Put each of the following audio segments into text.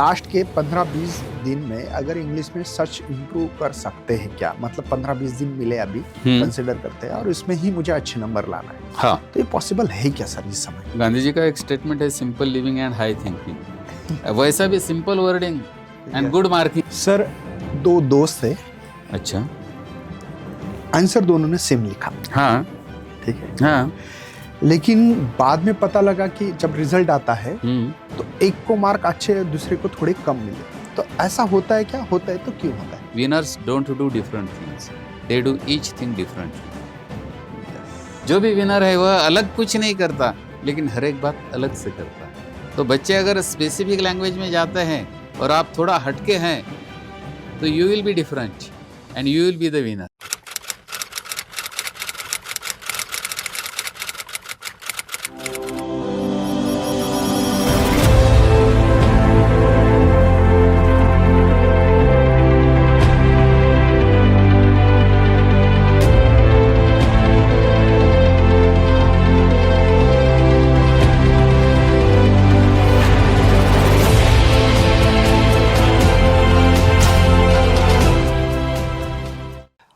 Last के 15-20 दिन में अगर इंग्लिश में सच इम्प्रूव कर सकते हैं क्या, मतलब 15-20 दिन मिले अभी कंसिडर करते हैं और इसमें ही मुझे अच्छे नंबर लाना है। हाँ, तो ये पॉसिबल है क्या सर इस समय? गांधी जी का एक स्टेटमेंट है, simple living and high thinking. वैसा भी simple wording and good marking. Sir, दो दोस्त थे, अच्छा, आंसर दोनों ने सेम लिखा, हाँ ठीक है, हाँ, लेकिन बाद में पता लगा कि जब रिजल्ट आता है तो एक को मार्क अच्छे दूसरे को थोड़े कम मिले। तो ऐसा होता है क्या? होता है तो क्यों होता है? Winners don't do different things, they do each thing different. जो भी विनर है वह अलग कुछ नहीं करता, लेकिन हर एक बात अलग से करता है। तो बच्चे अगर स्पेसिफिक लैंग्वेज में जाते हैं और आप थोड़ा हटके हैं, तो you will be different and you will be the winner.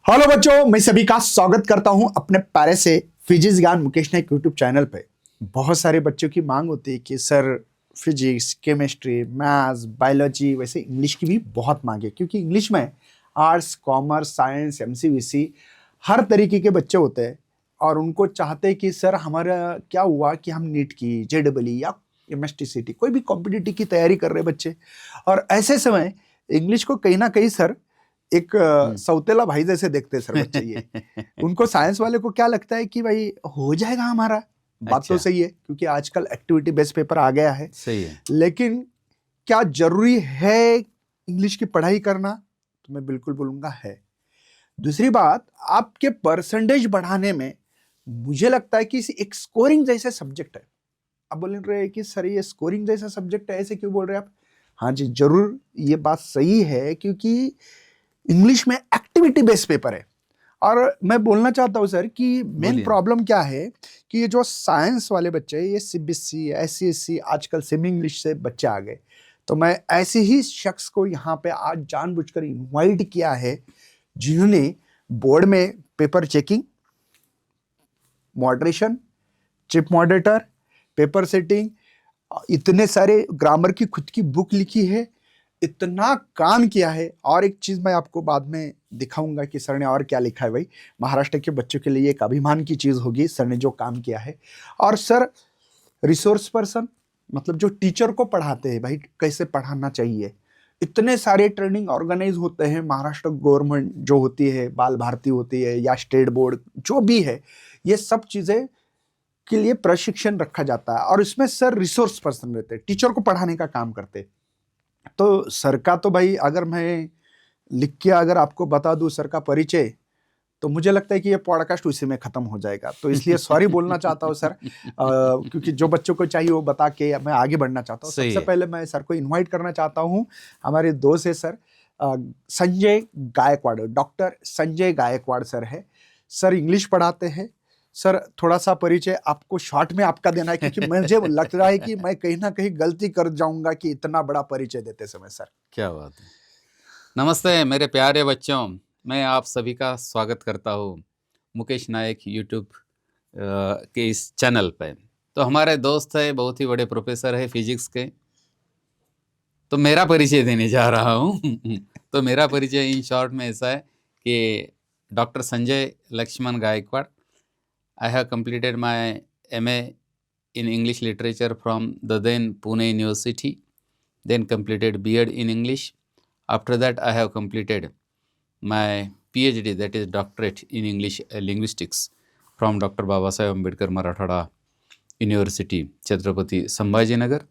Hello बच्चों, मैं सभी का स्वागत करता हूं अपने प्यारे से फिजिक्स ज्ञान मुकेश नायक यूट्यूब चैनल पे। बहुत सारे बच्चों की मांग होती है कि sir physics, chemistry, maths, biology, वैसे इंग्लिश की भी बहुत मांग है, क्योंकि इंग्लिश में आर्ट्स, कॉमर्स, साइंस, एमसीवीसी हर तरीके के बच्चे होते हैं और उनको चाहते हैं कि सर हमारा क्या हुआ कि हम नीट की, जेडबलई या एमएसटीसीटी कोई भी कॉम्पिटिटिव की तैयारी कर रहे बच्चे, और ऐसे समय इंग्लिश को कहीं ना कहीं सर एक सौतेला भाई जैसे देखते हैं सर बच्चे। ये उनको साइंस वाले को क्या लगता है कि भाई हो जाएगा हमारा। बात अच्छा। तो सही है, क्योंकि आजकल एक्टिविटी बेस्ड पेपर आ गया है। सही है। लेकिन क्या जरूरी है इंग्लिश की पढ़ाई करना? तो मैं बिल्कुल बोलूंगा है। दूसरी बात, आपके परसेंटेज बढ़ाने में मुझे लगता है कि एक स्कोरिंग जैसे सब्जेक्ट है। आप बोल रहे हैं कि सर ये स्कोरिंग जैसा सब्जेक्ट है, ऐसे क्यों बोल रहे हैं आप? हाँ जी, जरूर ये बात सही है, क्योंकि इंग्लिश में एक्टिविटी बेस्ड पेपर है। और मैं बोलना चाहता हूँ सर कि मेन प्रॉब्लम क्या है कि ये जो साइंस वाले बच्चे, ये सीबीएसई, एससीएससी, आजकल सेमी इंग्लिश से बच्चे आ गए। तो मैं ऐसे ही शख्स को यहाँ पे आज जानबूझकर इनवाइट किया है, जिन्होंने बोर्ड में paper checking, moderation, chip moderator, paper setting, इतने सारे ग्रामर की खुद की बुक लिखी है, इतना काम किया है। और एक चीज मैं आपको बाद में दिखाऊंगा कि सर ने और क्या लिखा है। भाई, महाराष्ट्र के बच्चों के लिए एक अभिमान की चीज होगी सर ने जो काम किया है। और सर रिसोर्स पर्सन, मतलब जो टीचर को पढ़ाते हैं, भाई कैसे पढ़ाना चाहिए, इतने सारे ट्रेनिंग ऑर्गेनाइज होते हैं। महाराष्ट्र गवर्नमेंट जो होती है, बाल भारती होती है या स्टेट बोर्ड जो भी है, ये सब चीजें के लिए प्रशिक्षण रखा जाता है और इसमें सर रिसोर्स पर्सन रहते हैं, टीचर को पढ़ाने का काम करते हैं। तो सर का तो भाई अगर मैं लिख के अगर आपको बता दूं सर का परिचय, तो मुझे लगता है कि ये पॉडकास्ट उसी में खत्म हो जाएगा। तो इसलिए सॉरी बोलना चाहता हूँ सर, क्योंकि जो बच्चों को चाहिए वो बता के मैं आगे बढ़ना चाहता हूँ। सबसे पहले मैं सर को इनवाइट करना चाहता हूँ। हमारे दोस्त है sir Sanjay Gaikwad, doctor Sanjay Gaikwad sir है। सर इंग्लिश पढ़ाते हैं। सर थोड़ा सा परिचय आपको शॉर्ट में आपका देना है, क्योंकि मुझे लग रहा है कि मैं कहीं ना कहीं गलती कर जाऊंगा कि इतना बड़ा परिचय देते समय। सर क्या बात है। नमस्ते मेरे प्यारे बच्चों, मैं आप सभी का स्वागत करता हूँ मुकेश नायक यूट्यूब के इस चैनल पे। तो हमारे दोस्त है, बहुत ही बड़े प्रोफेसर है फिजिक्स के, तो मेरा परिचय देने जा रहा हूँ। तो मेरा परिचय इन शॉर्ट में ऐसा है कि doctor Sanjay Laxman Gaikwad, I have completed my MA in English literature from the then Pune University, then completed B.Ed in English. After that, I have completed my PhD, that is doctorate in English linguistics from Dr. Babasaheb Ambedkar Marathwada University, Chhatrapati Sambhajinagar.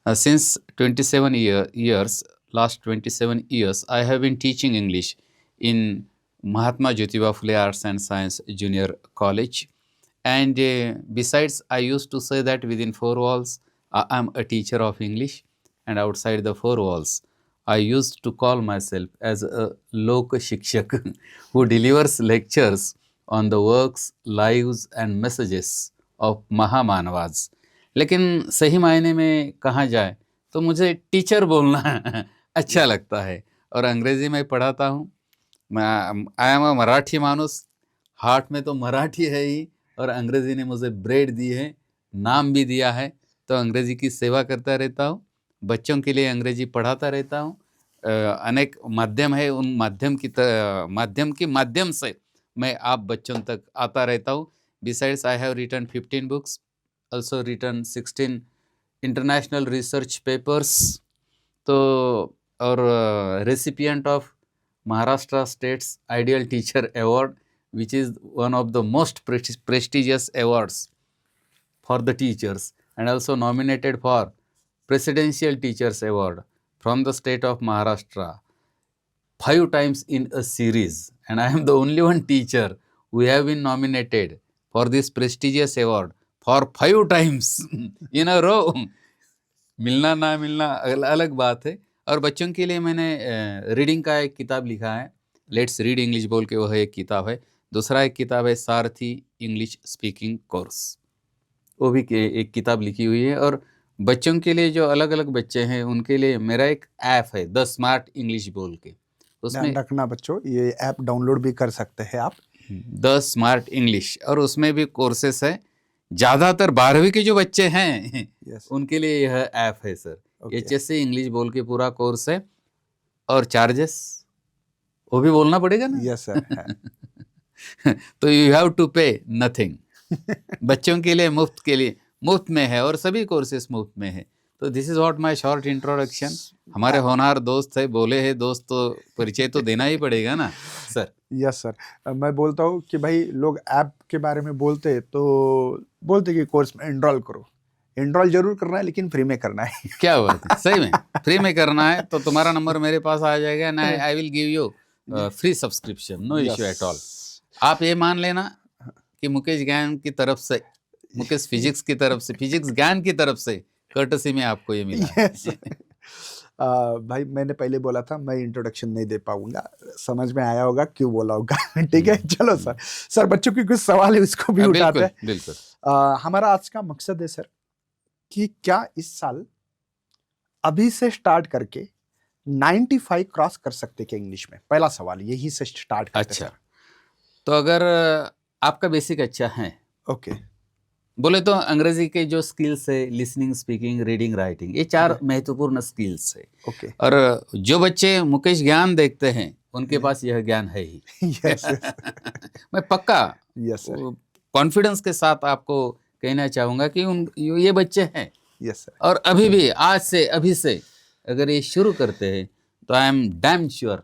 Since 27 years, last 27 years, I have been teaching English in Mahatma Jyotiba Phule Arts and Science Junior College. And besides, I used to say that within four walls, I am a teacher of English, and outside the four walls, I used to call myself as a Lok Shikshak who delivers lectures on the works, lives and messages of Mahamanavas. लेकिन सही मायने में कहा जाए तो मुझे teacher बोलना अच्छा लगता है और अंग्रेजी में पढ़ाता हूँ। मैं आई एम अ मराठी मानुस, हार्ट में तो मराठी है ही, और अंग्रेजी ने मुझे ब्रेड दी है, नाम भी दिया है, तो अंग्रेजी की सेवा करता रहता हूँ। बच्चों के लिए अंग्रेजी पढ़ाता रहता हूँ। अनेक माध्यम है, उन माध्यम से मैं आप बच्चों तक आता रहता हूँ। Besides I have written 15 books, also written 16 international research papers. तो और recipient of Maharashtra State's Ideal Teacher Award, which is one of the most prestigious awards for the teachers, and also nominated for Presidential Teachers Award from the state of Maharashtra 5 times in a series, and I am the only one teacher who have been nominated for this prestigious award for 5 times in a row. मिलना ना मिलना अलग बात है। और बच्चों के लिए मैंने रीडिंग का एक किताब लिखा है, लेट्स रीड इंग्लिश बोल के, वह एक किताब है। दूसरा एक किताब है सारथी इंग्लिश स्पीकिंग कोर्स, वो भी एक किताब लिखी हुई है। और बच्चों के लिए जो अलग अलग बच्चे हैं उनके लिए मेरा एक ऐप है, द स्मार्ट इंग्लिश बोल के, उसमें ध्यान रखना बच्चों, ये ऐप डाउनलोड भी कर सकते हैं आप, द स्मार्ट इंग्लिश, और उसमें भी कोर्सेस है। ज़्यादातर 12वीं के जो बच्चे हैं यस उनके लिए यह ऐप है सर। ओके HSC इंग्लिश बोल के पूरा कोर्स है, और चार्जेस वो भी बोलना पड़ेगा ना। यस सर है। तो यू हैव टू पे नथिंग। बच्चों के लिए मुफ्त में है, और सभी कोर्सेस मुफ्त में है। तो this is what my short introduction. हमारे होनहार दोस्त है, बोले हैं दोस्त, तो परिचय तो देना ही पड़ेगा ना सर। यस सर, मैं बोलता हूँ कि भाई लोग ऐप के बारे में बोलते तो बोलते कि कोर्स में एनरोल करो, एनरोल जरूर करना है लेकिन फ्री में करना है। क्या बात है, सही में फ्री में करना है तो तुम्हारा नंबर मेरे पास आ जाएगा ना, I will give you free subscription, no issue at all. आप ये मान लेना कि मुकेश ज्ञान की तरफ से, मुकेश फिजिक्स की तरफ से, फिजिक्स ज्ञान की तरफ से कर्टसी में आपको ये मिला है। भाई मैंने पहले बोला था मैं इंट्रोडक्शन नहीं दे पाऊंगा, समझ में आया होगा क्यों बोला होगा। ठीक है, चलो सर बच्चों की कुछ सवाल है उसको भी उठाते हैं। बिल्कुल। हमारा आज का मकसद है सर कि क्या इस साल अभी से स्टार्ट करके 95 क्रॉस कर सकते क्या इंग्लिश में? पहला सवाल यही से स्टार्ट करते। अच्छा, तो अगर आपका बेसिक अच्छा है, ओके, बोले तो अंग्रेजी के जो स्किल्स है, लिसनिंग, स्पीकिंग, रीडिंग, राइटिंग, ये 4 महत्वपूर्ण स्किल्स है। ओके, और जो बच्चे मुकेश ज्ञान देखते हैं उनके पास यह ज्ञान है ही। यस मैं पक्का यस सर, कॉन्फिडेंस के साथ आपको कहना चाहूंगा कि ये बच्चे हैं, यस सर, और अभी भी अभी से अगर ये शुरू करते हैं तो I am damn sure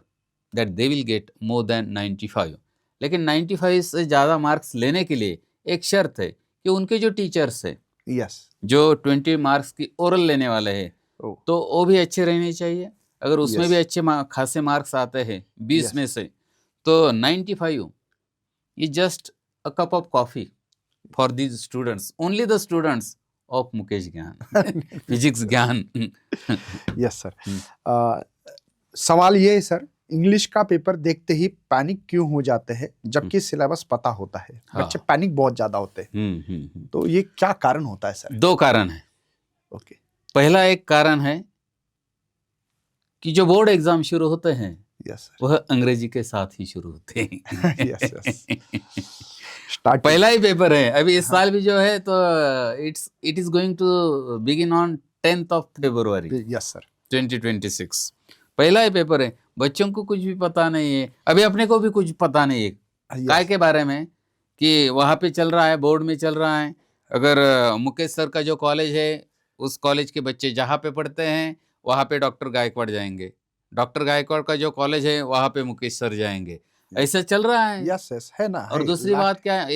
that they will get more than 95। लेकिन 95 से ज़्यादा मार्क्स लेने के लिए एक शर्त है कि उनके जो टीचर्स हैं, यस, जो 20 मार्क्स की ओरल लेने वाले हैं, तो वो भी अच्छे रहने चाहिए। अगर उसमें भी अच्छे खासे मार्क्स आते हैं 20 में से, तो 95 is just a cup of coffee for these students, only the students of Mukesh ज्ञान, फिजिक्स ज्ञान। यस सर, सवाल ये है सर, इंग्लिश का पेपर देखते ही पैनिक क्यों हो जाते हैं जबकि सिलेबस पता होता है? बच्चे पैनिक बहुत ज्यादा होते हैं, तो ये क्या कारण होता है सर? 2 कारण है। ओके, पहला एक कारण है कि जो बोर्ड एग्जाम शुरू होते हैं, यस वह अंग्रेजी के साथ ही शुरू होते हैं। यस यस, स्टार्ट पहला ही पेपर है अभी इस साल भी जो है, तो it is going to begin on 10th of February, yes sir, 2026। पहला ही पेपर है, बच्चों को कुछ भी पता नहीं है, अभी अपने को भी कुछ पता नहीं है काय के बारे में, कि वहाँ पे चल रहा है, बोर्ड में चल रहा है। अगर मुकेश सर का जो कॉलेज है, उस कॉलेज के बच्चे जहाँ पे पढ़ते हैं वहाँ पे डॉक्टर गायकवाड़ जाएंगे, डॉक्टर गायकवाड़ का जो कॉलेज है वहाँ पे मुकेश सर जाएंगे, ऐसा चल रहा है। यस यस, है ना। और दूसरी बात क्या है,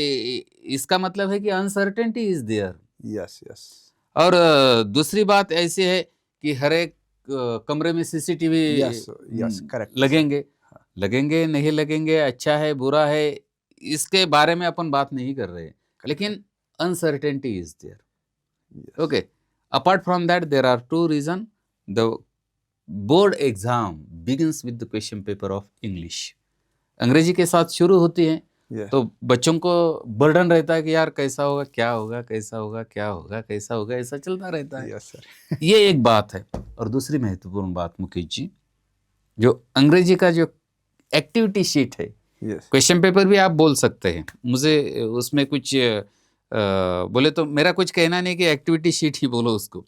इसका मतलब है कि uncertainty is there. Yes yes, और दूसरी बात ऐसी है कि हर एक कमरे में CCTV यस करेक्ट लगेंगे नहीं लगेंगे, अच्छा है बुरा है, इसके बारे में अपन बात नहीं कर रहे, लेकिन uncertainty is there. Okay, apart from that there are 2 reason. The board exam begins with the question paper of English, अंग्रेजी के साथ शुरू होती है, Yes. तो बच्चों को बर्डन रहता है कि यार कैसा होगा, क्या होगा, कैसा होगा, क्या होगा, कैसा होगा, ऐसा चलता रहता है। Yes, sir. ये एक बात है। और दूसरी महत्वपूर्ण बात मुकेश जी, जो अंग्रेजी का जो एक्टिविटी शीट है, Yes. क्वेश्चन पेपर भी आप बोल सकते हैं, मुझे उसमें कुछ बोले तो मेरा कुछ कहना नहीं कि एक्टिविटी शीट ही बोलो उसको।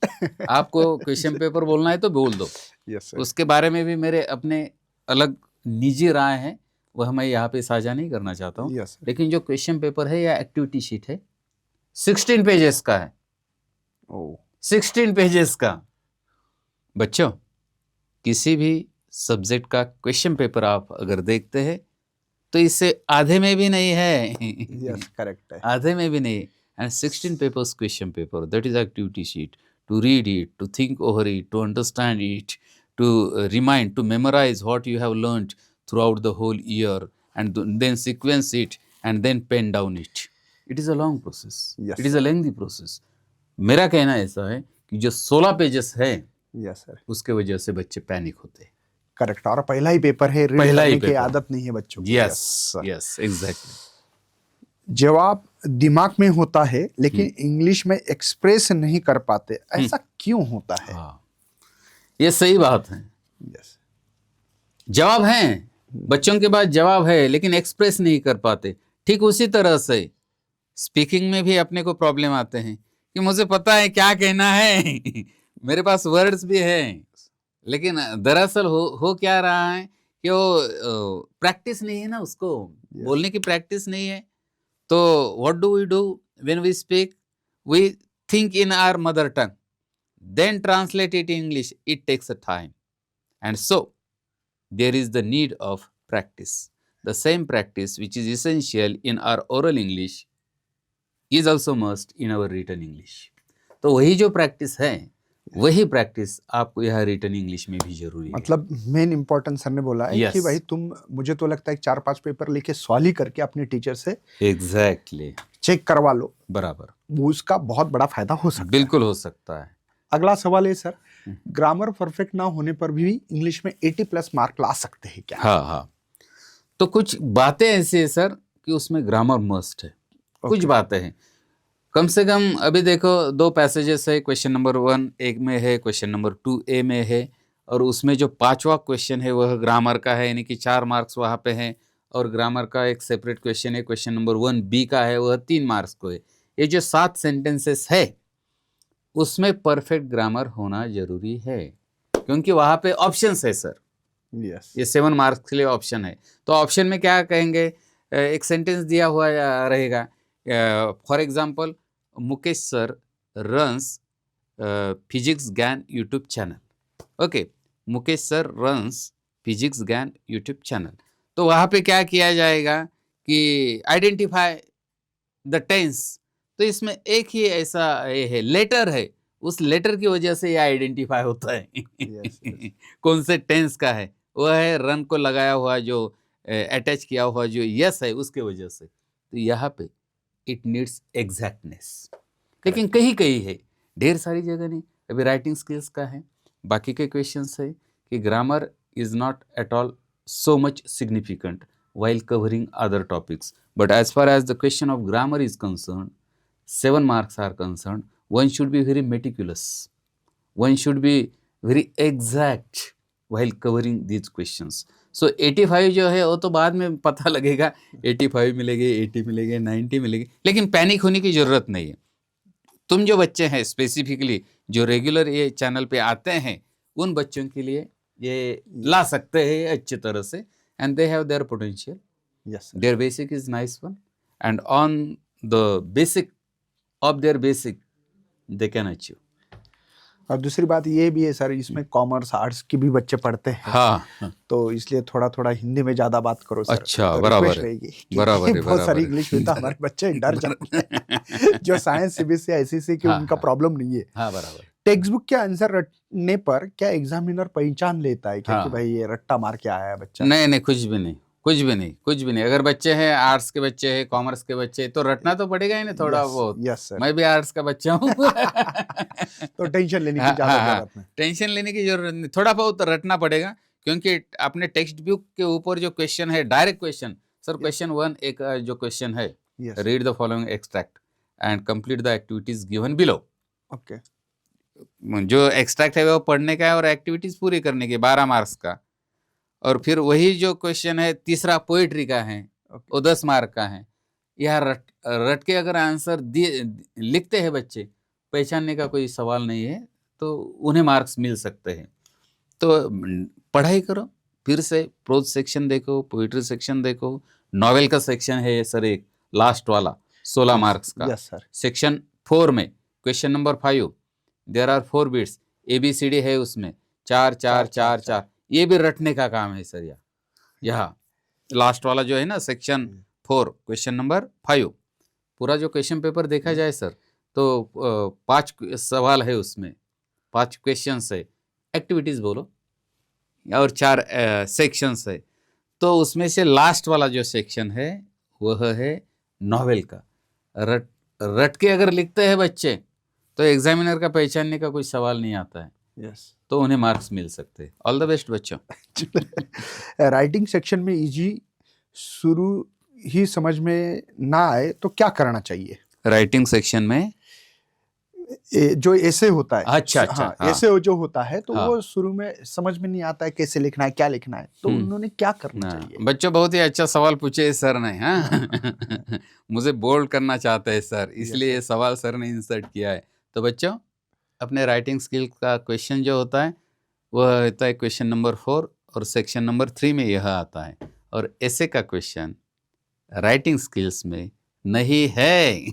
आपको क्वेश्चन पेपर बोलना है तो बोल दो। Yes, sir. उसके बारे में भी मेरे अपने अलग निजी राय है, वह मैं यहाँ पे साझा नहीं करना चाहता हूँ। Yes, sir. लेकिन जो क्वेश्चन पेपर है या एक्टिविटी शीट है 16 पेजेस का है, Oh. 16 पेजेस का। बच्चों, किसी भी सब्जेक्ट का क्वेश्चन पेपर आप अगर देखते हैं तो इससे आधे में भी नहीं है। Yes, correct है. आधे में भी नहीं। And 16 papers question paper, that is activity sheet, to read it, to think over it, to understand it, to remind, to memorise what you have learned throughout the whole year, and then sequence it and then pen down it. It is a long process. Yes, It is a lengthy process. मेरा कहना ऐसा है कि जो 16 pages है Yes, sir. उसके वजह से बच्चे पैनिक होते हैं। करेक्ट। और पहला ही पेपर है, रीड पहला ही करने की पेपर। आदत नहीं है बच्चों को। Yes sir. Yes exactly. जवाब दिमाग में होता है लेकिन इंग्लिश में एक्सप्रेस नहीं कर पाते, ऐसा क्यों होता है? हाँ, ये सही बात है। यस, जवाब है, बच्चों के पास जवाब है लेकिन एक्सप्रेस नहीं कर पाते। ठीक उसी तरह से स्पीकिंग में भी अपने को प्रॉब्लम आते हैं कि मुझे पता है क्या कहना है, मेरे पास वर्ड्स भी हैं, लेकिन दरअसल हो क्या रहा है कि वो प्रैक्टिस नहीं है ना, उसको बोलने की प्रैक्टिस नहीं है। तो what do we do when we speak? We think in our mother tongue, then translate it in English. It takes a time, and so there is the need of practice. The same practice which is essential in our oral English is also must in our written English. तो वही जो practice है, वही practice आपको यहाँ written English में भी जरूरी है। मतलब मेन इम्पोर्टेंट सर ने बोला है Yes. कि भाई तुम, मुझे तो लगता है 4-5 पेपर लेके सॉल्व ही करके अपने टीचर से एग्जैक्टली चेक करवा लो, बराबर, वो उसका बहुत बड़ा फायदा हो सकता है। बिल्कुल हो सकता है। अगला सवाल है सर, ग्रामर परफेक्ट ना होने पर भी इंग्लिश में 80+ मार्क ला सकते हैं क्या? हाँ हाँ, तो कुछ बातें ऐसी है सर कि उसमें ग्रामर मस्ट है। कुछ बातें हैं, कम से कम अभी देखो 2 पैसेजेस है, क्वेश्चन नंबर 1 एक में है, क्वेश्चन नंबर 2 ए में है, और उसमें जो 5वां क्वेश्चन है वह ग्रामर का है, यानी कि 4 मार्क्स वहाँ पे हैं, और ग्रामर का एक सेपरेट क्वेश्चन है, क्वेश्चन नंबर 1 बी का है, वह 3 मार्क्स को है। ये जो 7 सेंटेंसेस है उसमें परफेक्ट ग्रामर होना जरूरी है, क्योंकि वहाँ पे ऑप्शंस है सर। यस, ये 7 मार्क्स के लिए ऑप्शन है। तो ऑप्शन में क्या कहेंगे, एक सेंटेंस दिया हुआ रहेगा, for example Mukesh sir runs physics Gyan YouTube channel. Okay, Mukesh sir runs physics Gyan YouTube channel. तो वहाँ पे क्या किया जाएगा कि आइडेंटिफाई द टेंस। तो इसमें एक ही ऐसा ये है, लेटर है, उस लेटर की वजह से ये आइडेंटिफाई होता है Yes, yes. कौन से टेंस का है, वह है रन को लगाया हुआ जो अटैच किया हुआ जो यस है उसके वजह से। तो यहाँ पे इट नीड्स एग्जैक्टनेस, लेकिन कहीं कहीं है, ढेर सारी जगह नहीं। अभी राइटिंग स्किल्स का है, बाकी के क्वेश्चंस है कि grammar is not at all so much significant while covering other topics, but as far as the question of grammar is concerned, 7 marks are concerned, one should be very meticulous, one should be very exact while covering these questions. So 85 जो है वो तो बाद में पता लगेगा, 85 मिलेंगे, 80 मिलेंगे, 90 मिलेंगे, लेकिन पैनिक होने की जरूरत नहीं है। तुम जो बच्चे हैं स्पेसिफिकली जो रेगुलर ये चैनल पे आते हैं, उन बच्चों के लिए ये ला सकते हैं अच्छी तरह से, and they have their potential, yes, their basic is nice one, and on the basic of their basic they can achieve. और दूसरी बात ये भी है सर, इसमें कॉमर्स आर्ट्स की भी बच्चे पढ़ते हैं, हाँ, तो इसलिए थोड़ा थोड़ा हिंदी में ज्यादा बात करो सर। अच्छा, तो बराबर request है, रहेगी कि बराबर है, बहुत सारी बराबर है। इंग्लिश में तो हमारे बच्चे डर जाते हैं जो साइंस सीबीएसई ऐसी कि हाँ, उनका हाँ। प्रॉब्लम नहीं है। हाँ बराबर। टेक्स्ट बुक के आंसर रटने पर क्या एग्जामिनर पहचान लेता है क्या हाँ। कि भाई ये रट्टा मार के आया है बच्चा? नहीं नहीं, कुछ भी नहीं, कुछ भी नहीं, कुछ भी नहीं। अगर बच्चे हैं, आर्ट्स के बच्चे हैं, कॉमर्स के बच्चे हैं, तो रटना तो पड़ेगा ही ना थोड़ा बहुत। यस सर, मैं भी आर्ट्स का बच्चा हूँ तो टेंशन लेने की हाँ, ज्यादा हाँ, जरूरत नहीं। टेंशन लेने की जरूरत नहीं, थोड़ा बहुत रटना पड़ेगा, क्योंकि अपने टेक्स्ट बुक के ऊपर जो क्वेश्चन है, डायरेक्ट क्वेश्चन सर क्वेश्चन 1 एक जो क्वेश्चन है, yes read the following extract and complete the activities given below. Okay जो एक्सट्रैक्ट है वो पढ़ने का है और एक्टिविटीज पूरी करने की 12 मार्क्स का। और फिर वही जो क्वेश्चन है तीसरा पोइट्री का है, वो 10 मार्क का है। यह रट के अगर आंसर लिखते हैं बच्चे, पहचानने का कोई सवाल नहीं है, तो उन्हें मार्क्स मिल सकते हैं। तो पढ़ाई करो, फिर से प्रोज सेक्शन देखो, पोइट्री सेक्शन देखो, नॉवेल का सेक्शन है सर एक लास्ट वाला 16 मार्क्स का। यस सर सेक्शन 4 में question number 5 there are 4 bits, ABCD है उसमें 4 4 4 4, ये भी रटने का काम है सर। यहाँ लास्ट वाला जो है ना सेक्शन 4 क्वेश्चन नंबर 5, पूरा जो क्वेश्चन पेपर देखा जाए सर तो 5 सवाल है उसमें, 5 क्वेश्चंस है, एक्टिविटीज बोलो, और 4 सेक्शंस है। तो उसमें से लास्ट वाला जो सेक्शन है वह है नॉवेल का। रट के अगर लिखते हैं बच्चे तो एग्जामिनर का पहचानने का कोई सवाल नहीं आता है, यस तो उन्हें मार्क्स मिल सकते हैं। ऑल द बेस्ट बच्चों। राइटिंग सेक्शन में इजी शुरू ही समझ में ना आए तो क्या करना चाहिए? राइटिंग सेक्शन में जो ऐसे होता है, अच्छा, हाँ, हाँ। ऐसे जो होता है तो हाँ। वो शुरू में समझ में नहीं आता है कैसे लिखना है, क्या लिखना है, तो उन्होंने क्या करना हाँ, चाहिए? बच्चों बहुत ही अच्छा सवाल पूछे सर ने। हाँ मुझे बोल्ड करना चाहते हैं सर, इसलिए ये सवाल सर ने इंसर्ट किया है। तो बच्चों अपने राइटिंग स्किल का क्वेश्चन जो होता है वह होता है क्वेश्चन नंबर 4, और सेक्शन नंबर 3 में यह आता है। और ऐसे का क्वेश्चन राइटिंग स्किल्स में नहीं है।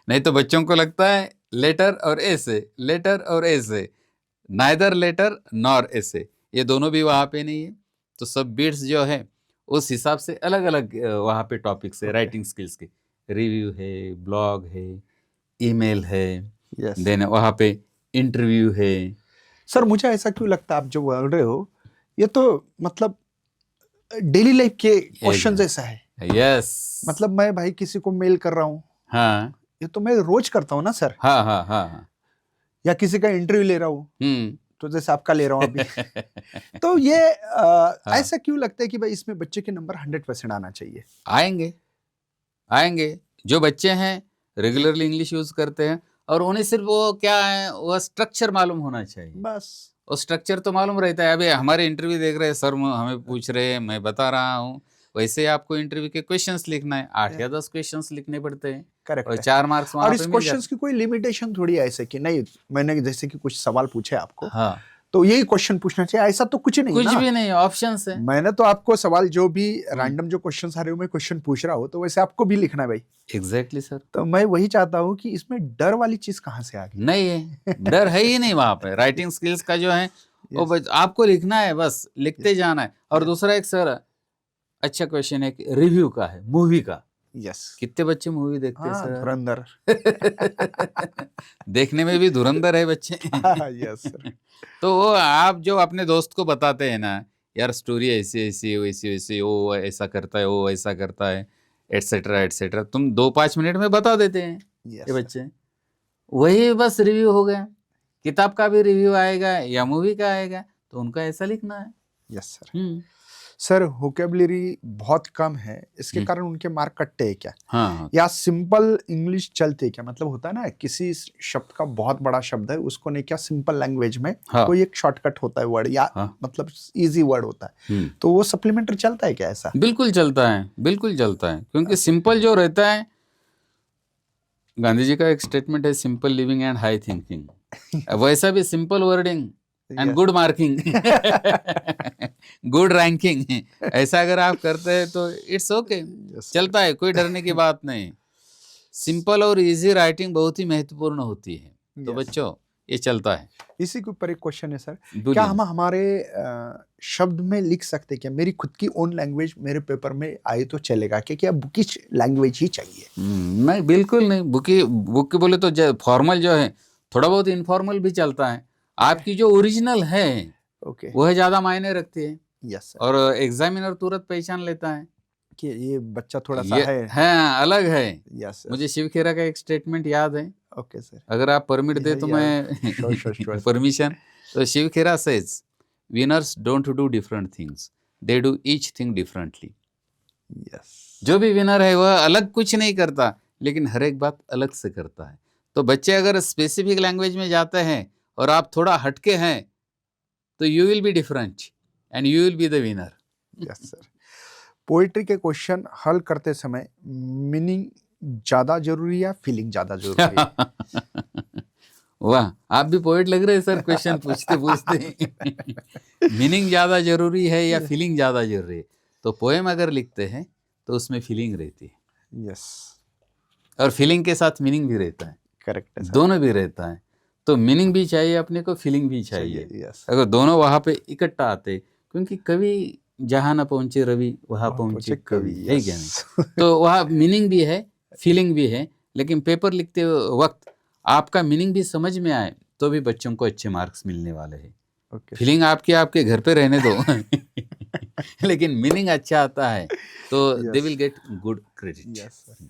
नहीं तो बच्चों को लगता है लेटर और ऐसे, लेटर और ऐसे, नाइदर लेटर नॉर ऐसे, ये दोनों भी वहाँ पे नहीं है। तो सब बिट्स जो है उस हिसाब से अलग अलग वहाँ पे टॉपिक्स है राइटिंग स्किल्स के। रिव्यू है, ब्लॉग है, ईमेल है, देन वहाँ पे इंटरव्यू है। सर मुझे ऐसा क्यों लगता है, आप जो बोल रहे हो ये तो मतलब डेली लाइफ के क्वेश्चन जैसा है। यस, मतलब मैं भाई किसी को मेल कर रहा हूँ, हाँ ये तो मैं रोज करता हूँ ना सर। हाँ हाँ हाँ, या किसी का इंटरव्यू ले रहा हूँ, तो जैसे आपका ले रहा हूँ अभी। तो ये ऐसा क्यों लगता है कि भाई इसमें बच्चे के नंबर 100% आना चाहिए? आएंगे आएंगे। जो बच्चे हैं रेगुलरली इंग्लिश यूज करते हैं, और उन्हें सिर्फ वो क्या है, वो स्ट्रक्चर मालूम होना चाहिए। बस वो स्ट्रक्चर तो मालूम रहता है। अभी हमारे इंटरव्यू देख रहे हैं सर, हमें पूछ रहे हैं, मैं बता रहा हूँ, वैसे आपको इंटरव्यू के क्वेश्चंस लिखना है, 8 या 10 क्वेश्चंस लिखने पड़ते हैं, करेक्ट और है। 4 मार्क्स वहाँ और पे इस मिल क्वेश्चंस जाते की कोई लिमिटेशन थोड़ी है ऐसे कि नहीं, मैंने जैसे कि कुछ सवाल पूछे आपको, हैं। हाँ, तो यही क्वेश्चन पूछना चाहिए, ऐसा तो कुछ नहीं कुछ ना। भी नहीं, ऑप्शंस है। मैंने तो आपको सवाल जो भी रैंडम जो क्वेश्चन आ रहे हो, मैं क्वेश्चन पूछ रहा हूँ, तो वैसे आपको भी लिखना है भाई। Exactly sir. तो मैं वही चाहता हूँ कि इसमें डर वाली चीज कहाँ से आ गई? नहीं है, डर है ही नहीं वहाँ पे। राइटिंग स्किल्स का जो है वो आपको लिखना है, बस लिखते जाना है। और दूसरा एक सर अच्छा क्वेश्चन है, रिव्यू का है मूवी का। यस, कितने बच्चे मूवी देखते हैं सर? धुरंधर। देखने में भी धुरंधर है बच्चे। Yes sir. तो वो आप जो अपने दोस्त को बताते हैं ना, यार स्टोरी ऐसी ऐसी वैसी वैसी, वो ऐसा करता है, वो ऐसा करता है, एटसेट्रा एटसेट्रा, तुम 2-5 मिनट में बता देते हैं ये बच्चे। वही बस रिव्यू हो गया। किताब का भी रिव्यू आएगा या मूवी का आएगा, तो उनका ऐसा लिखना है। Yes sir. सर वोकेबलरी बहुत कम है, इसके कारण उनके मार्क कटते हैं क्या? हाँ, या सिंपल इंग्लिश चलते क्या? मतलब होता है ना, किसी शब्द का बहुत बड़ा शब्द है, उसको नहीं क्या सिंपल लैंग्वेज में कोई एक शॉर्टकट होता है वर्ड, या मतलब इजी वर्ड होता है, तो वो सप्लीमेंट्री चलता है क्या ऐसा? बिल्कुल चलता है, बिल्कुल चलता है, क्योंकि सिंपल जो रहता है, गांधी जी का एक स्टेटमेंट है, simple living and high thinking. वैसा भी simple wording and good marking, good ranking, ऐसा अगर आप करते हैं तो इट्स ओके, चलता है, कोई डरने की बात नहीं। सिंपल और इजी राइटिंग बहुत ही महत्वपूर्ण होती है। तो बच्चों ये चलता है। इसी के ऊपर एक क्वेश्चन है सर, क्या हम हमारे शब्द में लिख सकते क्या, मेरी खुद की ओन लैंग्वेज मेरे पेपर में आए तो चलेगा क्या, क्या बुकिश लैंग्वेज ही चाहिए? नहीं, बिल्कुल नहीं। बुक बोले तो फॉर्मल जो है, थोड़ा बहुत इनफॉर्मल भी चलता है। आपकी जो ओरिजिनल है वह ज्यादा मायने रखती है। यस, और एग्जामिनर तुरंत पहचान लेता है कि ये बच्चा थोड़ा सा है, अलग है। यस, मुझे शिव खेरा का एक स्टेटमेंट याद है। ओके सर, अगर आप परमिट दे तो मैं परमिशन। तो Shiv Khera says, winners don't do different things, they do each thing differently. Yes, जो भी विनर है वह अलग कुछ नहीं करता, लेकिन हर एक बात अलग से करता है। तो बच्चे अगर स्पेसिफिक लैंग्वेज में जाते हैं और आप थोड़ा हटके हैं, तो you will be different and you will be the winner. Yes sir. Poetry के क्वेश्चन हल करते समय मीनिंग ज्यादा जरूरी है या फीलिंग ज्यादा जरूरी है? वाह, आप भी पोएट लग रहे हैं सर क्वेश्चन पूछते पूछते। मीनिंग ज्यादा जरूरी है या फीलिंग ज्यादा जरूरी है? तो पोएम अगर लिखते हैं तो उसमें फीलिंग रहती है, यस, और फीलिंग के साथ मीनिंग भी रहता है, करेक्ट है सर। दोनों भी रहता है। तो मीनिंग भी चाहिए अपने को, फीलिंग भी चाहिए। यस, अगर दोनों वहां पे इकट्ठा आते, क्योंकि कवि जहां ना पहुंचे रवि वहां पहुंचे कवि, है क्या नहीं? तो वहाँ मीनिंग भी है, फीलिंग भी है, लेकिन पेपर लिखते वक्त आपका मीनिंग भी समझ में आए तो भी बच्चों को अच्छे मार्क्स मिलने वाले हैं। ओके, फीलिंग आपके आपके घर पे रहने दो, लेकिन मीनिंग अच्छा आता है तो they will get good credit. Yes sir.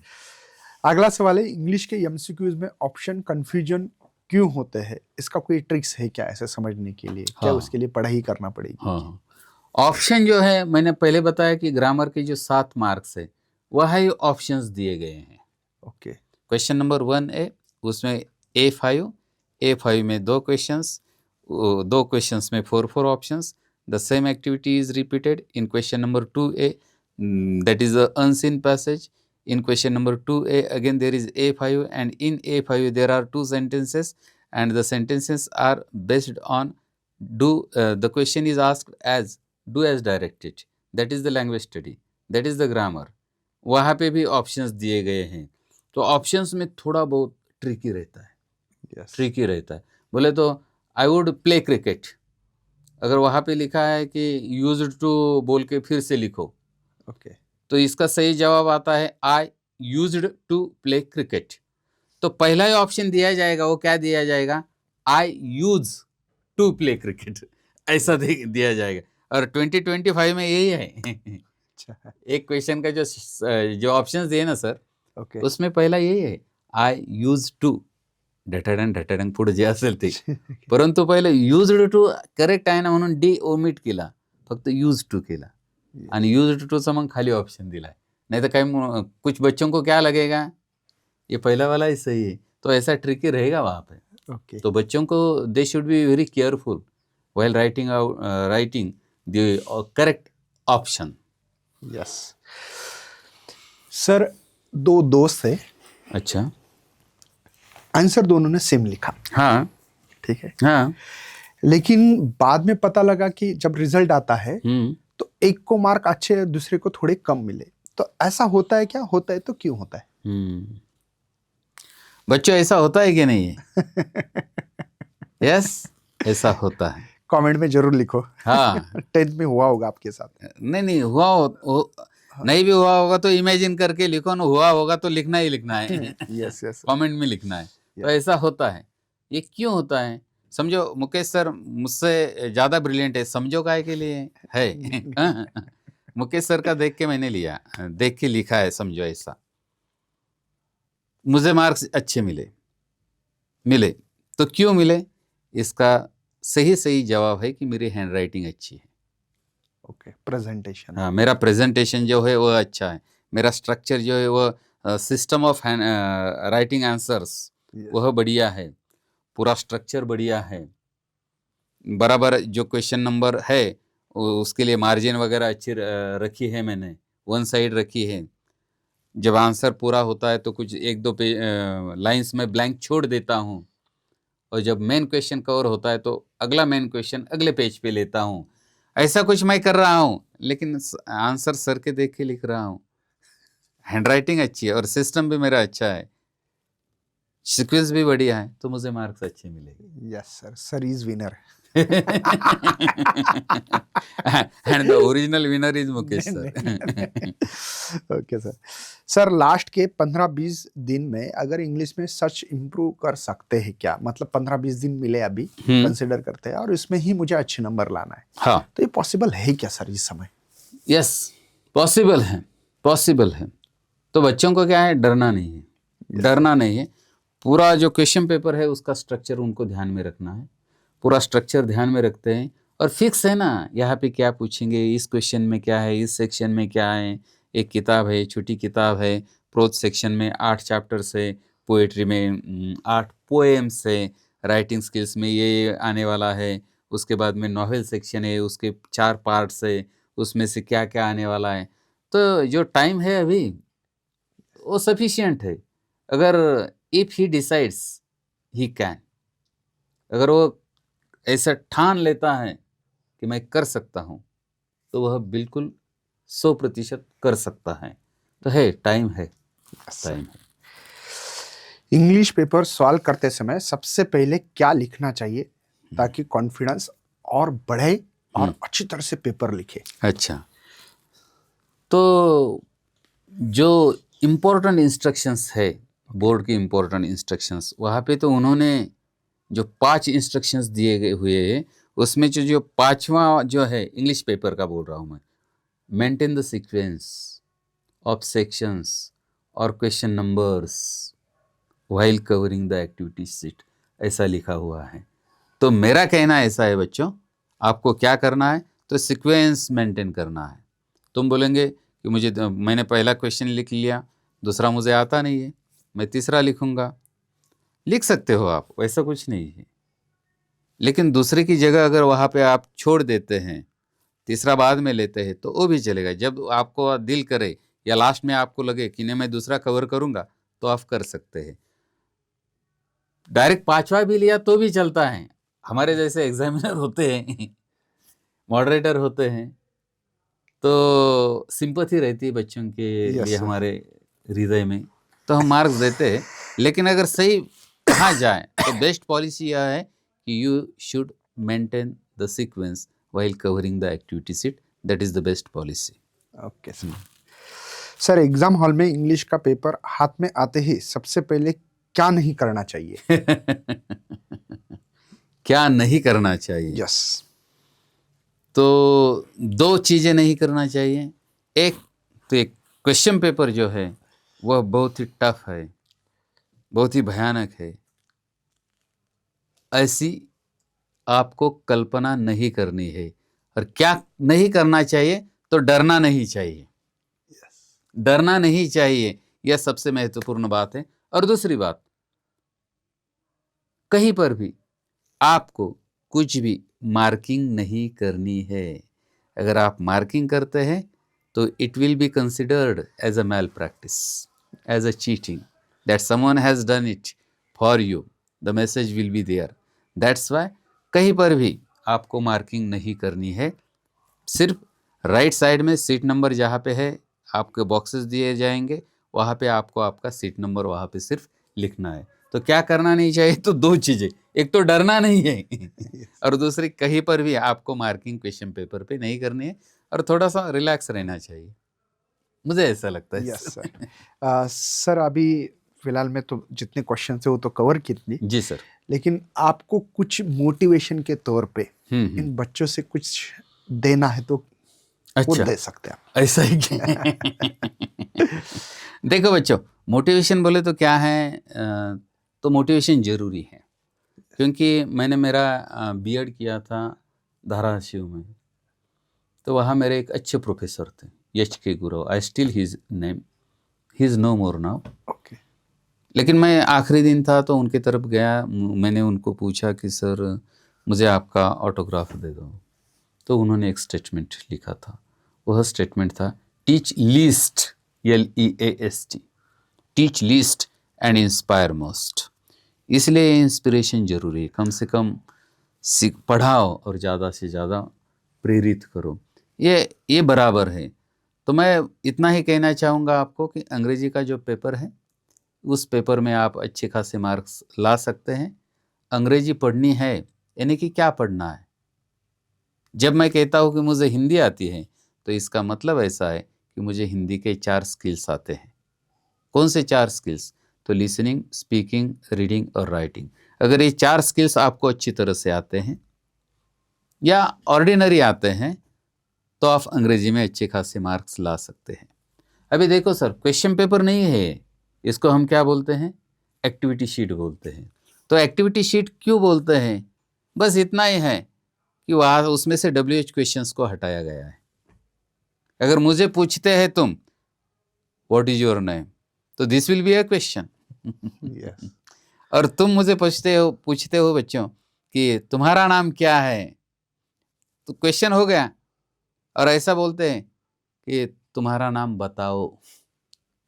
अगला सवाल है, इंग्लिश के एमसीक्यूज में ऑप्शन कंफ्यूजन क्यों होते हैं? इसका कोई ट्रिक्स है क्या ऐसे समझने के लिए? क्या हाँ। उसके लिए पढ़ाई करना पड़ेगी? हाँ, ऑप्शन जो है, मैंने पहले बताया कि ग्रामर के जो 7 मार्क्स है वह ही ऑप्शंस दिए गए हैं। ओके, क्वेश्चन नंबर 1A, उसमें A5 में 2 क्वेश्चंस, 2 क्वेश्चंस में 4 options. The same activity is repeated in question number 2A, that is a unseen passage. In question number 2A, again there is A5, and in A5 there are 2 sentences, and the sentences are based on the question is asked as do as directed. That is the language study, that is the grammar. वहाँ पे भी options दिए गए हैं, तो options में थोड़ा बहुत ट्रिकी रहता है, यस, ट्रिकी रहता है। बोले तो आई वुड प्ले क्रिकेट, अगर वहाँ पे लिखा है कि यूज्ड टू बोल के फिर से लिखो, ओके, तो इसका सही जवाब आता है I used to play cricket. तो पहला ही ऑप्शन दिया जाएगा, वो क्या दिया जाएगा? आई यूज टू प्ले क्रिकेट, ऐसा दिया जाएगा। और 2025 में यही है। अच्छा, एक क्वेश्चन का जो ऑप्शंस दिए ना सर, ओके, उसमें पहला यही है, आई यूज टू ढटडंग पुढे जे असेल ते, परंतु पहिले यूज्ड टू करेक्ट आहे ना म्हणून डी ओमिट केला, फक्त यूज टू केला, आणि यूज्ड टूचा मग खाली ऑप्शन दिलाय। नहीं तो कहीं कुछ बच्चों को क्या लगेगा, ये पहला वाला ही सही है, तो ऐसा ट्रिकी रहेगा वहाँ पे। ओके, तो बच्चों को they should be very careful while writing the correct option. Yes sir. 2 दोस्त है, अच्छा, आंसर दोनों ने सेम लिखा, हाँ ठीक है, हाँ, लेकिन बाद में पता लगा कि जब रिजल्ट आता है तो एक को मार्क अच्छे और दूसरे को थोड़े कम मिले। तो ऐसा होता है क्या? होता है तो क्यों होता है? बच्चों ऐसा होता है कि नहीं है? यस, ऐसा होता है। कमेंट में जरूर लिखो। हाँ, 10th में हुआ होगा आपके साथ? नहीं हुआ नहीं भी हुआ होगा तो इमेजिन करके लिखो ना, हुआ होगा तो लिखना ही लिखना है। यस यस, कमेंट में लिखना है। तो ऐसा होता है, ये क्यों होता है? समझो मुकेश सर मुझसे ज्यादा ब्रिलियंट है, समझो काय के लिए है। मुकेश सर का देख के मैंने लिया, देख के लिखा है, समझो ऐसा, मुझे मार्क्स अच्छे मिले तो क्यों मिले? इसका सही जवाब है कि मेरी हैंड राइटिंग अच्छी है। ओके, प्रेजेंटेशन, हाँ, मेरा प्रेजेंटेशन जो है वो अच्छा है, मेरा स्ट्रक्चर जो है वो सिस्टम ऑफ राइटिंग आंसर्स वह बढ़िया है, पूरा स्ट्रक्चर बढ़िया है, बराबर जो क्वेश्चन नंबर है उसके लिए मार्जिन वगैरह अच्छी रखी है, मैंने 1 साइड रखी है। जब आंसर पूरा होता है तो कुछ 1-2 लाइंस में ब्लैंक छोड़ देता हूँ, और जब मेन क्वेश्चन कवर होता है तो अगला मेन क्वेश्चन अगले पेज पे लेता हूँ। ऐसा कुछ मैं कर रहा हूँ, लेकिन आंसर सर के देख के लिख रहा हूँ। हैंडराइटिंग अच्छी है और सिस्टम भी मेरा अच्छा है, सीक्वेंस भी बढ़िया है, तो मुझे मार्क्स अच्छे मिलेंगे। Yes sir, sir is winner. And the original winner is Mukesh sir. Okay sir. Sir last के 15-20 दिन में अगर इंग्लिश में सच इम्प्रूव कर सकते हैं क्या? मतलब 15-20 दिन मिले अभी, कंसिडर करते हैं, और इसमें ही मुझे अच्छे नंबर लाना है, हाँ, तो ये पॉसिबल है क्या सर इस समय? यस, पॉसिबल है। तो बच्चों को क्या है, डरना नहीं है। पूरा जो क्वेश्चन पेपर है उसका स्ट्रक्चर उनको ध्यान में रखना है, पूरा स्ट्रक्चर ध्यान में रखते हैं, और फिक्स है ना यहाँ पे क्या पूछेंगे, इस क्वेश्चन में क्या है, इस सेक्शन में क्या है, एक किताब है, छोटी किताब है, प्रोज सेक्शन में 8 चैप्टर्स है, पोएट्री में 8 पोएम्स है, राइटिंग स्किल्स में ये आने वाला है, उसके बाद में नॉवेल सेक्शन है, उसके 4 पार्ट्स है, उसमें से क्या क्या आने वाला है। तो जो टाइम है अभी वो सफिशिएंट है। अगर if he decides he can, अगर वो ऐसा ठान लेता है कि मैं कर सकता हूँ, तो वह बिल्कुल 100% कर सकता है। तो है, टाइम है, टाइम है। इंग्लिश पेपर सॉल्व करते समय सबसे पहले क्या लिखना चाहिए ताकि कॉन्फिडेंस और बढ़े और अच्छी तरह से पेपर लिखे? अच्छा, तो जो इम्पोर्टेंट इंस्ट्रक्शंस है, बोर्ड की इम्पोर्टेंट इंस्ट्रक्शंस, वहाँ पे तो उन्होंने जो 5 इंस्ट्रक्शंस दिए गए हुए हैं, उसमें जो 5वां जो है, इंग्लिश पेपर का बोल रहा हूँ मैं, maintain the sequence of sections और question numbers while covering the activity sheet, ऐसा लिखा हुआ है। तो मेरा कहना ऐसा है बच्चों, आपको क्या करना है, तो सीक्वेंस मेंटेन करना है। तुम बोलेंगे कि मैंने पहला क्वेश्चन लिख लिया, दूसरा मुझे आता नहीं है, मैं तीसरा लिखूंगा। लिख सकते हो आप, वैसा कुछ नहीं है, लेकिन दूसरे की जगह अगर वहाँ पे आप छोड़ देते हैं, तीसरा बाद में लेते हैं, तो वो भी चलेगा। जब आपको दिल करे या लास्ट में आपको लगे कि नहीं मैं दूसरा कवर करूंगा, तो आप कर सकते हैं। डायरेक्ट 5वां भी लिया तो भी चलता है। हमारे जैसे एग्जामिनर होते हैं, मॉडरेटर होते हैं, तो सिंपैथी रहती है बच्चों के लिए हमारे हृदय में, तो हम मार्क्स देते हैं। लेकिन अगर सही कहा जाए तो बेस्ट पॉलिसी यह है कि you should maintain the sequence while covering the activity sheet, that is the best policy. Okay sir, exam hall में इंग्लिश का पेपर हाथ में आते ही सबसे पहले क्या नहीं करना चाहिए? क्या नहीं करना चाहिए? यस। तो 2 चीज़ें नहीं करना चाहिए। एक तो एक क्वेश्चन पेपर जो है वह बहुत ही टफ है, बहुत ही भयानक है, ऐसी आपको कल्पना नहीं करनी है। और क्या नहीं करना चाहिए, तो डरना नहीं चाहिए, डरना नहीं चाहिए, यह सबसे महत्वपूर्ण बात है। और दूसरी बात, कहीं पर भी आपको कुछ भी मार्किंग नहीं करनी है। अगर आप मार्किंग करते हैं तो it will be considered as a malpractice, as a cheating, that someone has done it for you, the message will be there. That's why कहीं पर भी आपको मार्किंग नहीं करनी है। सिर्फ राइट साइड में सीट नंबर जहाँ पे है, आपके बॉक्सेस दिए जाएंगे, वहाँ पे आपको आपका सीट नंबर वहाँ पे सिर्फ लिखना है। तो क्या करना नहीं चाहिए, तो 2 चीज़ें, एक तो डरना नहीं है और दूसरी कहीं पर भी आपको मार्किंग क्वेश्चन पेपर पे नहीं करनी है, और थोड़ा सा रिलैक्स रहना चाहिए, मुझे ऐसा लगता है। Yes sir. सर, अभी फिलहाल में तो जितने क्वेश्चन थे वो तो कवर किए, जी सर। लेकिन आपको कुछ मोटिवेशन के तौर पे इन बच्चों से कुछ देना है तो वो अच्छा, दे सकते हैं आप। ऐसा ही क्या? देखो बच्चों, मोटिवेशन बोले तो क्या है, तो मोटिवेशन जरूरी है, क्योंकि मैंने मेरा बीएड किया था धाराशिव में, तो वहाँ मेरे एक अच्छे प्रोफेसर थे, HK Gurav, I still his name, he is no more now. Okay. लेकिन मैं आखिरी दिन था तो उनके तरफ गया, मैंने उनको पूछा कि सर मुझे आपका ऑटोग्राफ दे दो। तो उन्होंने एक स्टेटमेंट लिखा था, वह स्टेटमेंट था, teach least, LEAST, teach least and inspire most. इसलिए इंस्पिरेशन जरूरी है, कम से कम पढ़ाओ और ज़्यादा से ज़्यादा प्रेरित करो, ये बराबर है। तो मैं इतना ही कहना चाहूँगा आपको कि अंग्रेजी का जो पेपर है, उस पेपर में आप अच्छे खासे मार्क्स ला सकते हैं। अंग्रेजी पढ़नी है, यानी कि क्या पढ़ना है। जब मैं कहता हूँ कि मुझे हिंदी आती है, तो इसका मतलब ऐसा है कि मुझे हिंदी के 4 स्किल्स आते हैं। कौन से 4 स्किल्स? तो लिसनिंग, स्पीकिंग, रीडिंग और राइटिंग। अगर ये 4 स्किल्स आपको अच्छी तरह से आते हैं या ऑर्डिनरी आते हैं, तो आप अंग्रेजी में अच्छे खासे मार्क्स ला सकते हैं। अभी देखो सर, क्वेश्चन पेपर नहीं है, इसको हम क्या बोलते हैं, एक्टिविटी शीट बोलते हैं। तो एक्टिविटी शीट क्यों बोलते हैं? बस इतना ही है कि वहाँ उसमें से WH क्वेश्चंस को हटाया गया है। अगर मुझे पूछते हैं तुम व्हाट इज योर नेम, तो this will be a question. Yes, और तुम मुझे पूछते हो बच्चों कि तुम्हारा नाम क्या है, तो क्वेश्चन हो गया। और ऐसा बोलते हैं कि तुम्हारा नाम बताओ,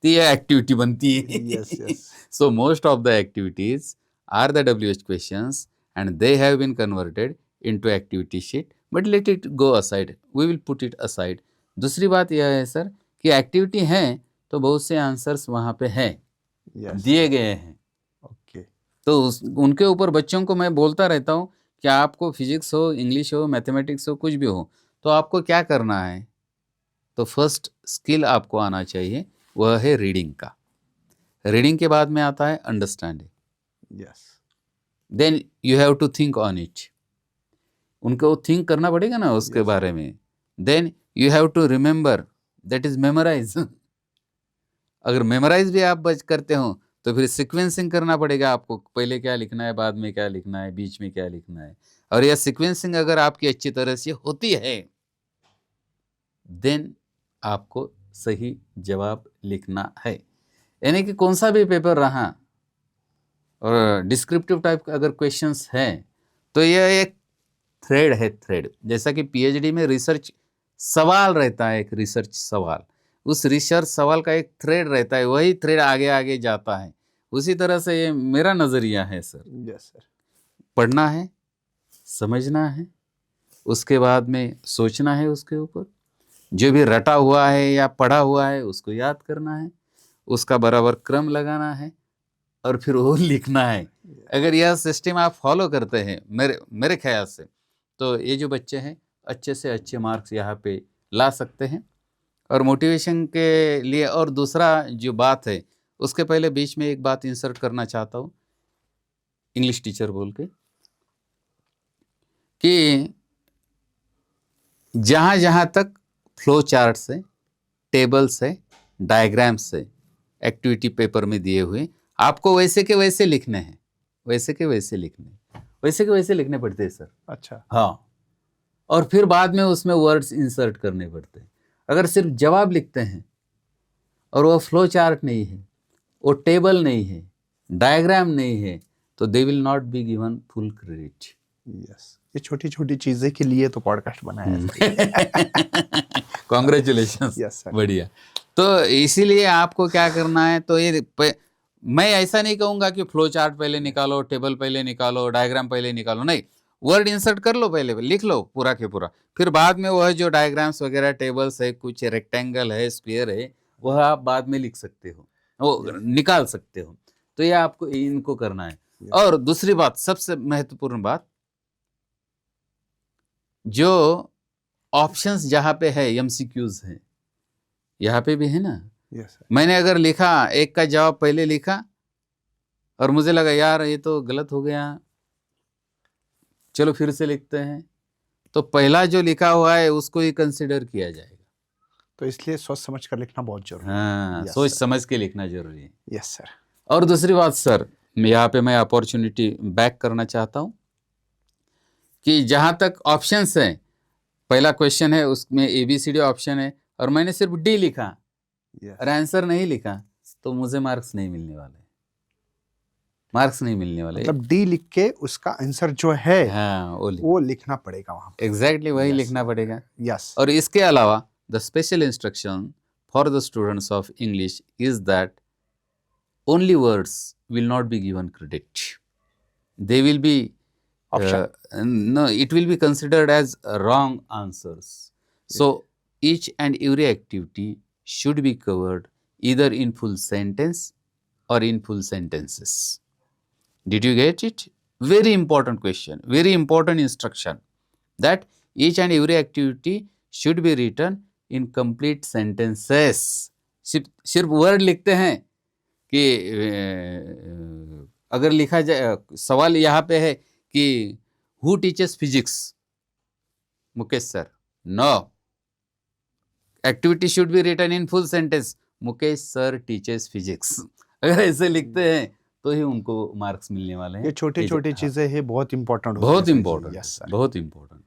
तो ये एक्टिविटी बनती है। Yes, yes, So most of the activities are the WH questions and they have been converted into activity sheet, but let it go aside, we will put it aside। दूसरी बात यह है सर कि activity है तो बहुत से answers वहाँ पे हैं, यस, दिए गए हैं। ओके, तो उनके ऊपर बच्चों को मैं बोलता रहता हूँ कि आपको फिजिक्स हो, इंग्लिश हो, मैथमेटिक्स हो, कुछ भी हो, तो आपको क्या करना है, तो फर्स्ट स्किल आपको आना चाहिए, वह है रीडिंग का। रीडिंग के बाद में आता है understanding, yes, then you have to think on it, उनको थिंक करना पड़ेगा ना उसके Yes. बारे में। Then you have to remember, that is memorise. अगर मेमोराइज भी आप करते हो तो फिर सिक्वेंसिंग करना पड़ेगा आपको, पहले क्या लिखना है, बाद में क्या लिखना है, बीच में क्या लिखना है। और यह सिक्वेंसिंग अगर आपकी अच्छी तरह से होती है देन आपको सही जवाब लिखना है। यानी कि कौन सा भी पेपर रहा और डिस्क्रिप्टिव टाइप का अगर क्वेश्चंस हैं तो यह एक थ्रेड है, थ्रेड। जैसा कि पीएचडी में रिसर्च सवाल रहता है, एक रिसर्च सवाल, उस रिसर्च सवाल का एक थ्रेड रहता है, वही थ्रेड आगे आगे जाता है। उसी तरह से ये मेरा नज़रिया है सर। यस सर, पढ़ना है, समझना है, उसके बाद में सोचना है, उसके ऊपर जो भी रटा हुआ है या पढ़ा हुआ है उसको याद करना है, उसका बराबर क्रम लगाना है और फिर वो लिखना है। अगर यह सिस्टम आप फॉलो करते हैं मेरे ख्याल से, तो ये जो बच्चे हैं अच्छे से अच्छे मार्क्स यहाँ पे ला सकते हैं। और मोटिवेशन के लिए और दूसरा जो बात है, उसके पहले बीच में एक बात इंसर्ट करना चाहता हूँ, इंग्लिश टीचर बोल के, कि जहाँ जहाँ तक फ्लो चार्ट से, टेबल से, डायग्राम से एक्टिविटी पेपर में दिए हुए, आपको वैसे के वैसे लिखने हैं, वैसे के वैसे लिखने पड़ते हैं सर। अच्छा, हाँ, और फिर बाद में उसमें वर्ड्स इंसर्ट करने पड़ते हैं। अगर सिर्फ जवाब लिखते हैं और वो फ्लो चार्ट नहीं है, वो टेबल नहीं है, डायग्राम नहीं है, तो they will not be given full credit. Yes, ये छोटी छोटी चीजें के लिए तो पॉडकास्ट बनाया है। कॉन्ग्रेचुलेशंस, यस सर, बढ़िया। तो इसीलिए आपको क्या करना है, तो ये मैं ऐसा नहीं कहूँगा कि फ्लो चार्ट पहले निकालो, टेबल पहले निकालो, डायग्राम पहले निकालो, नहीं, वर्ड इंसर्ट कर लो, पहले लिख लो पूरा के पूरा, फिर बाद में वह जो डायग्राम्स वगैरह, टेबल्स है, कुछ रेक्टेंगल है, स्क्वायर है, वह आप बाद में लिख सकते हो, वो निकाल सकते हो। तो ये आपको इनको करना है। और दूसरी बात, सबसे महत्वपूर्ण बात, जो ऑप्शंस जहाँ पे है, एमसीक्यूज है, यहाँ पे भी है ना। यस सर, मैंने अगर लिखा, एक का जवाब पहले लिखा और मुझे लगा यार ये तो गलत हो गया, चलो फिर से लिखते हैं, तो पहला जो लिखा हुआ है उसको ही कंसिडर किया जाएगा। तो इसलिए सोच समझ कर लिखना बहुत जरूरी है। हाँ, Yes, सोच sir. समझ के लिखना जरूरी है। यस सर, और दूसरी बात सर, यहाँ पे मैं अपॉर्चुनिटी बैक करना चाहता हूँ कि जहाँ तक ऑप्शंस हैं, पहला क्वेश्चन है उसमें ABCD ऑप्शन है और मैंने सिर्फ डी लिखा और आंसर नहीं लिखा, तो मुझे मार्क्स नहीं मिलने वाले, मार्क्स नहीं मिलने वाले। मतलब डी लिख के उसका आंसर जो है, हाँ, वो लिखना पड़ेगा वहाँ पे। एग्जैक्टली वही Yes, लिखना पड़ेगा। यस, और इसके अलावा the special instruction for the students of English is that only words will not be given credit, they will be no, it will be considered as wrong answers. So each and every activity should be covered either in full sentence or in full sentences. Did you get it? Very important question, very important instruction, that each and every activity should be written in complete sentences. सिर्फ word लिखते हैं कि अगर लिखा जाए, सवाल यहाँ पे है कि who teaches physics? Mukesh sir, no. Activity should be written in full sentence. Mukesh sir teaches physics. अगर ऐसे लिखते हैं तो ही उनको मार्क्स मिलने वाले हैं। ये छोटी छोटी चीजें हैं, बहुत इंपॉर्टेंट, बहुत इंपॉर्टेंट, यस सर, बहुत इंपॉर्टेंट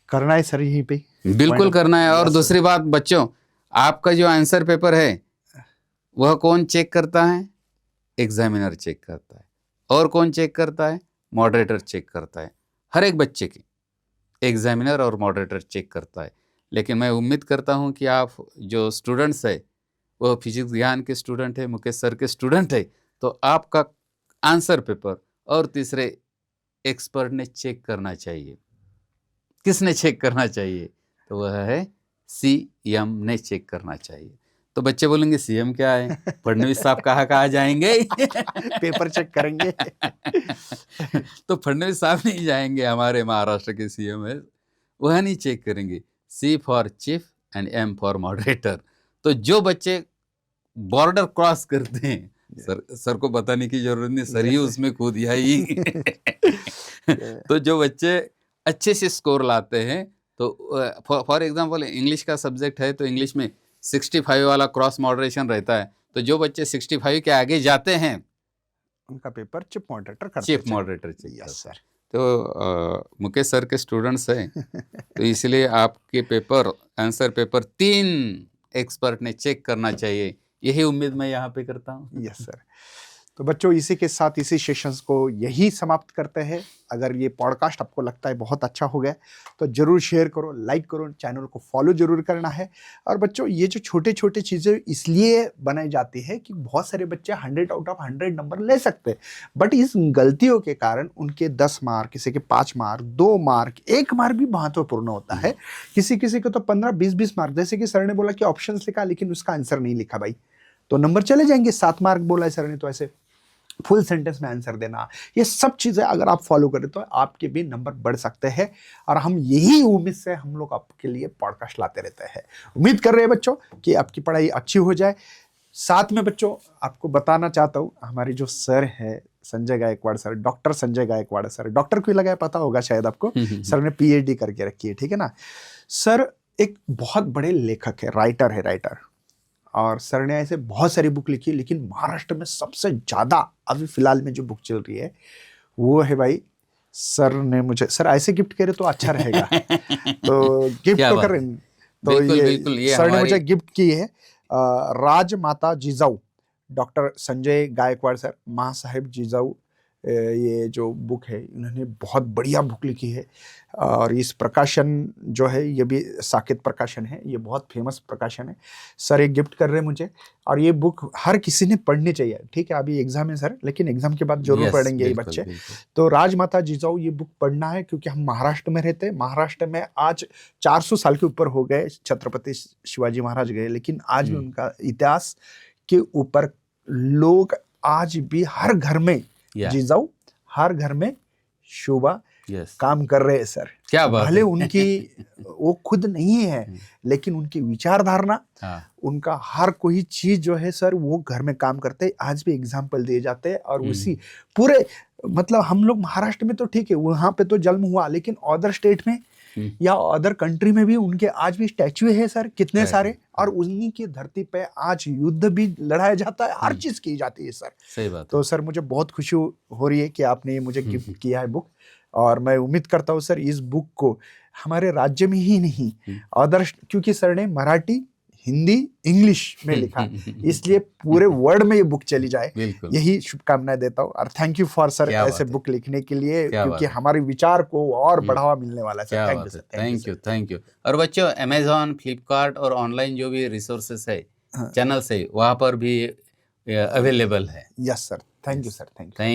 करना है सर यहीं पे, बिल्कुल करना है। और Yes, दूसरी बात बच्चों, आपका जो आंसर पेपर है वह कौन चेक करता है? एग्जामिनर चेक करता है। और कौन चेक करता है? मॉडरेटर चेक करता है। हर एक बच्चे की एग्जामिनर और मॉडरेटर चेक करता है। लेकिन मैं उम्मीद करता हूं कि आप जो स्टूडेंट्स है वो फिजिक्स ज्ञान के स्टूडेंट है, मुकेश सर के स्टूडेंट है, तो आपका आंसर पेपर और तीसरे एक्सपर्ट ने चेक करना चाहिए। किसने चेक करना चाहिए? तो वह है सीएम ने चेक करना चाहिए। तो बच्चे बोलेंगे सीएम क्या है, फडणवीस साहब कहाँ जाएंगे? पेपर चेक करेंगे। तो फडणवीस साहब नहीं जाएंगे, हमारे महाराष्ट्र के सीएम है, वह नहीं चेक करेंगे। C for chief and M for moderator. तो जो बच्चे बॉर्डर क्रॉस करते हैं, सर को बताने की जरूरत नहीं, सर ही उसमें कूद ही। तो जो बच्चे अच्छे से स्कोर लाते हैं, तो फॉर एग्जांपल इंग्लिश का सब्जेक्ट है तो इंग्लिश में 65 वाला क्रॉस मॉडरेशन रहता है, तो जो बच्चे 65 के आगे जाते हैं उनका पेपर चीफ मॉडरेटर करते chief moderator check yes sir. तो मुकेश सर के स्टूडेंट्स हैं, तो इसलिए आपके पेपर आंसर पेपर 3 एक्सपर्ट ने चेक करना चाहिए, यही उम्मीद मैं यहाँ पे करता हूँ। Yes sir. तो बच्चों इसी के साथ इसी सेशंस को यही समाप्त करते हैं। अगर ये पॉडकास्ट आपको लगता है बहुत अच्छा हो गया तो जरूर शेयर करो, लाइक करो, चैनल को फॉलो जरूर करना है। और बच्चों ये जो छोटे छोटे चीज़ें इसलिए बनाई जाती है कि बहुत सारे बच्चे 100 आउट ऑफ 100 नंबर ले सकते हैं, बट इस गलतियों के कारण उनके 10 मार्क, किसी के 5 मार्क, 2 मार्क, 1 मार्क भी महत्वपूर्ण होता है। किसी किसी को तो 15-20 मार्क, जैसे कि सर ने बोला कि ऑप्शन लिखा लेकिन उसका आंसर नहीं लिखा भाई, तो नंबर चले जाएंगे। 7 मार्क बोला है सर ने, तो ऐसे फुल सेंटेंस में आंसर देना, ये सब चीजें अगर आप फॉलो करें तो आपके भी नंबर बढ़ सकते हैं। और हम यही उम्मीद से हम लोग आपके लिए पॉडकास्ट लाते रहते हैं। उम्मीद कर रहे हैं बच्चों कि आपकी पढ़ाई अच्छी हो जाए। साथ में बच्चों आपको बताना चाहता हूँ, हमारे जो सर है Sanjay Gaikwad sir, doctor Sanjay Gaikwad sir, doctor क्यों लगाया पता होगा शायद आपको, सर ने पीएचडी करके रखी है, ठीक है ना। सर एक बहुत बड़े लेखक है, राइटर। और सर ने ऐसे बहुत सारी बुक लिखी, लेकिन महाराष्ट्र में सबसे ज़्यादा अभी फिलहाल में जो बुक चल रही है वो है भाई, सर ने मुझे, सर ऐसे गिफ्ट करे तो अच्छा रहेगा, तो गिफ्ट तो करें, तो बिल्कुल, ये सर ने मुझे गिफ्ट की है राजमाता जिजाऊ, डॉक्टर संजय गायकवाड़ सर, माँ साहेब जिजाऊ, ये जो बुक है इन्होंने बहुत बढ़िया बुक लिखी है। और इस प्रकाशन जो है ये भी साकेत प्रकाशन है, ये बहुत फेमस प्रकाशन है। सर एक गिफ्ट कर रहे हैं मुझे, और ये बुक हर किसी ने पढ़नी चाहिए, ठीक है। अभी एग्जाम है सर, लेकिन एग्जाम के बाद जरूर पढ़ेंगे ये बच्चे। तो राजमाता जिजाऊ ये बुक पढ़ना है, क्योंकि हम महाराष्ट्र में रहते हैं। महाराष्ट्र में आज 400 साल के ऊपर हो गए, छत्रपति शिवाजी महाराज गए, लेकिन आज भी उनका इतिहास के ऊपर लोग आज भी हर घर में जिजाऊ, हर घर में शोभा काम कर रहे हैं सर। क्या बात भले उनकी वो खुद नहीं है, लेकिन उनकी विचारधारणा, उनका हर कोई चीज जो है सर वो घर में काम करते हैं, आज भी एग्जाम्पल दिए जाते हैं। और उसी पूरे मतलब हम लोग महाराष्ट्र में तो ठीक है, वहां पे तो जन्म हुआ, लेकिन अदर स्टेट में या अदर कंट्री में भी उनके आज भी स्टैचू है सर, कितने सारे। और उन्हीं की धरती पे आज युद्ध भी लड़ाया जाता है, हर चीज की जाती है सर। सही बात। तो सर मुझे बहुत खुशी हो रही है कि आपने मुझे गिफ्ट किया है बुक, और मैं उम्मीद करता हूँ सर इस बुक को हमारे राज्य में ही नहीं अदर, क्योंकि सर ने मराठी, हिंदी, इंग्लिश में लिखा, इसलिए पूरे वर्ल्ड में ये बुक चली जाए, यही शुभकामनाएं देता हूँ। और थैंक यू फॉर सर ऐसे बुक लिखने के लिए, क्योंकि हमारे विचार को और बढ़ावा मिलने वाला है सर। Thank you. और बच्चों अमेजॉन, फ्लिपकार्ट और ऑनलाइन जो भी रिसोर्सेस है, चैनल्स है, वहाँ पर भी अवेलेबल है। Yes sir, thank you sir, thank you.